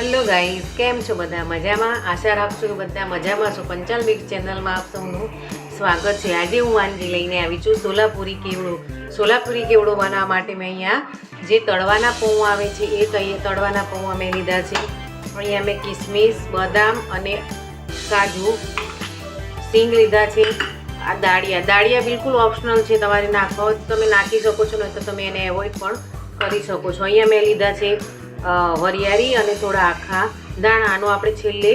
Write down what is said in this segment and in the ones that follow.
Hello guys, કેમ છો બધા? મજામાં? આશા રાખું છું કે બધા મજામાં છો. પંચાલ મિક્સ ચેનલમાં આપ સૌનું સ્વાગત છે. આજે હું વાનગી લઈને આવી છું સોલાપુરી કેવડો. સોલાપુરી કેવડો બનાવવા માટે મેં અહીંયા જે તળવાના પૌવા આવે છે એ તળવાના પૌવા મેં લીધા છે. અહીંયા મેં કિસમિસ, બદામ અને કાજુ, સિંગ લીધા છે. આ દાળિયા બિલકુલ ઓપ્શનલ છે, તમારે નાખવા હોય તો તમે નાખી શકો છો, નહીં તો તમે એને એવોઇડ પણ કરી શકો છો. અહીંયા મેં લીધા છે વરિયાળી અને થોડા આખા દાણા. આનો આપણે છેલ્લે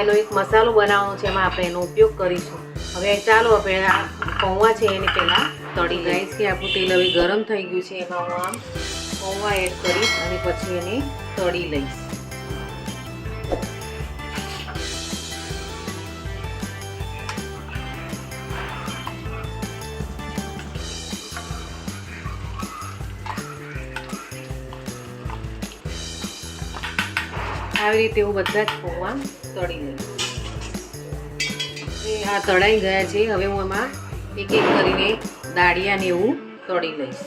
એનો એક મસાલો બનાવવાનો છે, એમાં આપણે એનો ઉપયોગ કરીશું. હવે ચાલો આપણે આ પૌવા છે એને પહેલાં તળી લઈશ. કે આપણું તેલ હવે ગરમ થઈ ગયું છે, એમાં હું આમ પૌવા એડ કરીશ અને પછી એને તળી લઈશ. આવી રીતે હું બધા જ પૌવા તળી લઈશ. આ તળાઈ ગયા છે. હવે હું એમાં એક એક કરીને દાળિયાને એવું તળી લઈશ.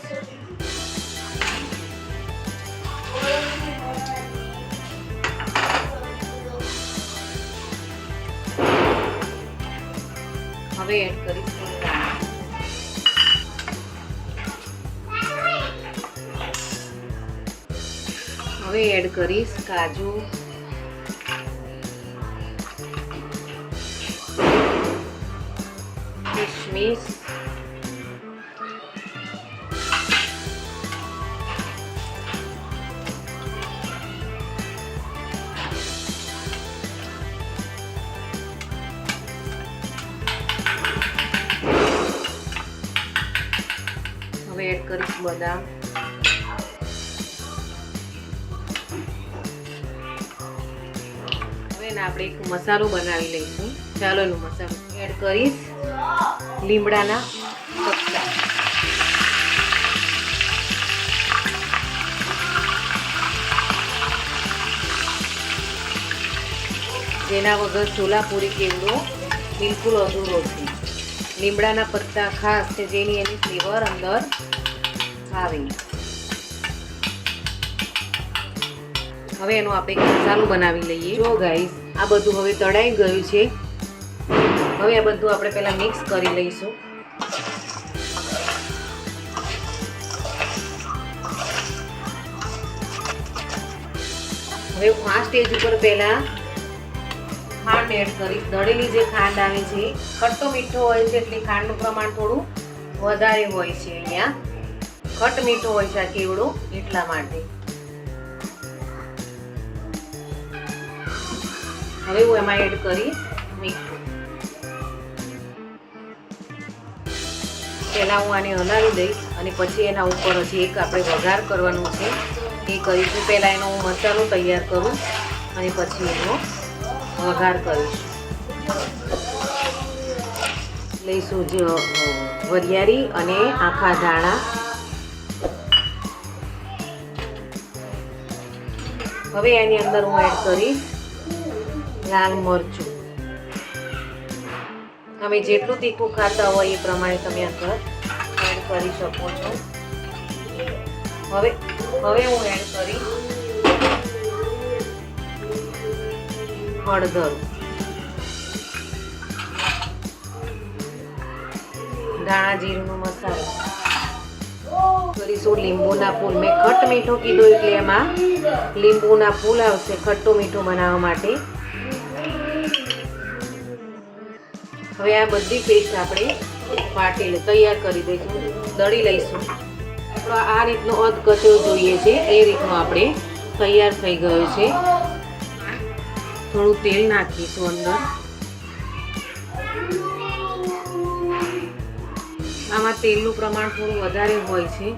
હવે એડ કરીશ કાજુ, કિસમિસ, હવે એડ કરીશ બદામ, આપણે એક મસાલો બનાવી લઈશું. ચાલો એનો મસાલો એડ કરીશ. લીમડાના પત્તા, જેના વગર સોલાપુરી કેવડો બિલકુલ અધૂરો છે. લીમડાના પત્તા ખાસ છે, જેની એની ફ્લેવર અંદર આવે. હવે એનો આપણે એક મસાલો બનાવી લઈએ. જો ગાઈસ, આ બધું હવે તળાઈ ગયું છે. હવે આ બધું આપણે પહેલા મિક્સ કરી લઈશું. હવે હું આ સ્ટેજ ઉપર પહેલા ખાંડ એડ કરીશ. દળેલી જે ખાંડ આવે છે, ખટ્ટો મીઠો હોય છે એટલે ખાંડનું પ્રમાણ થોડું વધારે હોય છે. અહીંયા ખટ મીઠો હોય છે આ કેવડો, એટલા માટે. હવે હું એમાં એડ કરીશ મીઠું. પહેલાં હું આને હલાવી દઈશ અને પછી એના ઉપર હજી એક આપણે વઘાર કરવાનું છે, એ કરીશું. પહેલાં એનો હું મસાલો તૈયાર કરું અને પછી એનો વઘાર કરીશ. લઈશું જ વરિયાળી અને આખા ધાણા. હવે એની અંદર હું એડ કરીશ લાલ મરચું. તમે જેટલું તીખું ખાતા હોય એ પ્રમાણે તમે અંદર એડ કરી શકો છો. હવે હું એડ કરીશ હળદર, ધાણા જીરુંનો મસાલો કરીશું. લીંબુના ફૂલ, મેં ખટ મીઠો કીધું એટલે એમાં લીંબુના ફૂલ આવશે ખટ્ટો મીઠો બનાવવા માટે. હવે આ બધી પેસ્ટ આપણે વાટી તૈયાર કરી દઈશું, દળી લઈશું. આપણો આ રીતનો અધ કચરો જોઈએ છે, એ રીતનો આપણે તૈયાર થઈ ગયો છે. થોડું તેલ નાખીશું અંદર. આમાં તેલનું પ્રમાણ થોડું વધારે હોય છે.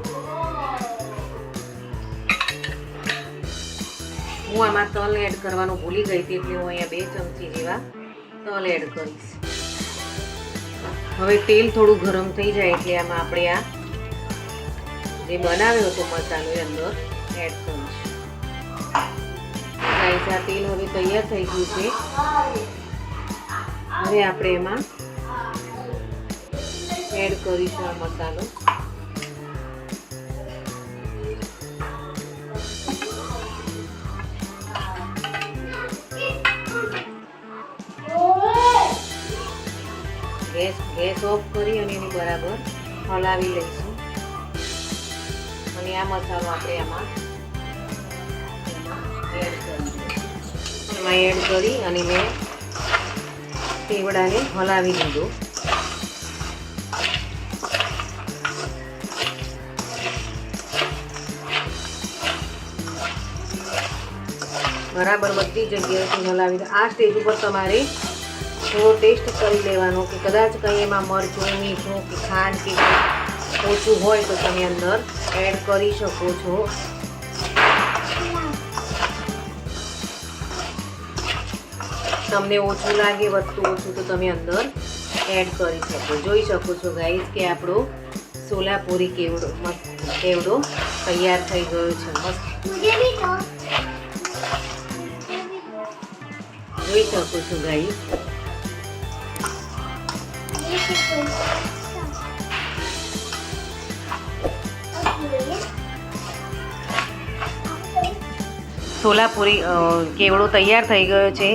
હું આમાં તલ એડ કરવાનું ભૂલી ગઈ હતી, એટલે હું અહીંયા 2 ચમચી જેવા તલ એડ કરીશ. હવે તેલ થોડું ગરમ થઈ જાય એટલે આમાં આપણે આ જે બનાવ્યો હતો મસાલો એ અંદર એડ કરીશું. ગાઈસ, આ તેલ હવે તૈયાર થઈ ગયું છે. હવે આપણે એમાં એડ કરીશું આ મસાલો. ગેસ ઓફ કરી અને એની બરાબર હલાવી લઈશું. અને આ મસાલો આપણે એમાં એડ કરી અને મેં કેવડાને હલાવી દીધો. બરાબર બધી જગ્યાએથી હલાવી દો. આ સ્ટેજ ઉપર તમારે થોડો ટેસ્ટ કરી લેવાનો કે કદાચ કંઈ એમાં મરચું, મીઠું કે ખાંડ કે ઓછું હોય તો તમે અંદર એડ કરી શકો છો. તમને ઓછું લાગે, વધતું ઓછું તો તમે અંદર એડ કરી શકો. જોઈ શકો છો ગાઈસ કે આપણો સોલાપુરી કેવડો તૈયાર થઈ ગયો છે. મસ્ત જોઈ શકો છો ગાઈસ. સોલાપુરી કેવડો તૈયાર થઈ ગયો છે.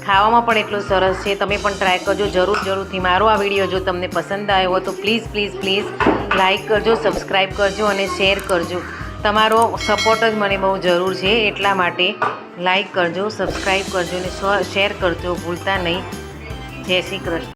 ખાવામાં પણ એટલું સરસ છે. તમે પણ ટ્રાય કરજો જરૂરથી. મારો આ વિડીયો જો તમને પસંદ આવ્યો હોય તો પ્લીઝ લાઈક કરજો, સબસ્ક્રાઈબ કરજો અને શેર કરજો. તમારો સપોર્ટ જ મને બહુ જરૂર છે, એટલા માટે લાઈક કરજો, સબસ્ક્રાઈબ કરજો અને શેર કરજો ભૂલતા નહીં. જય શ્રી કૃષ્ણ.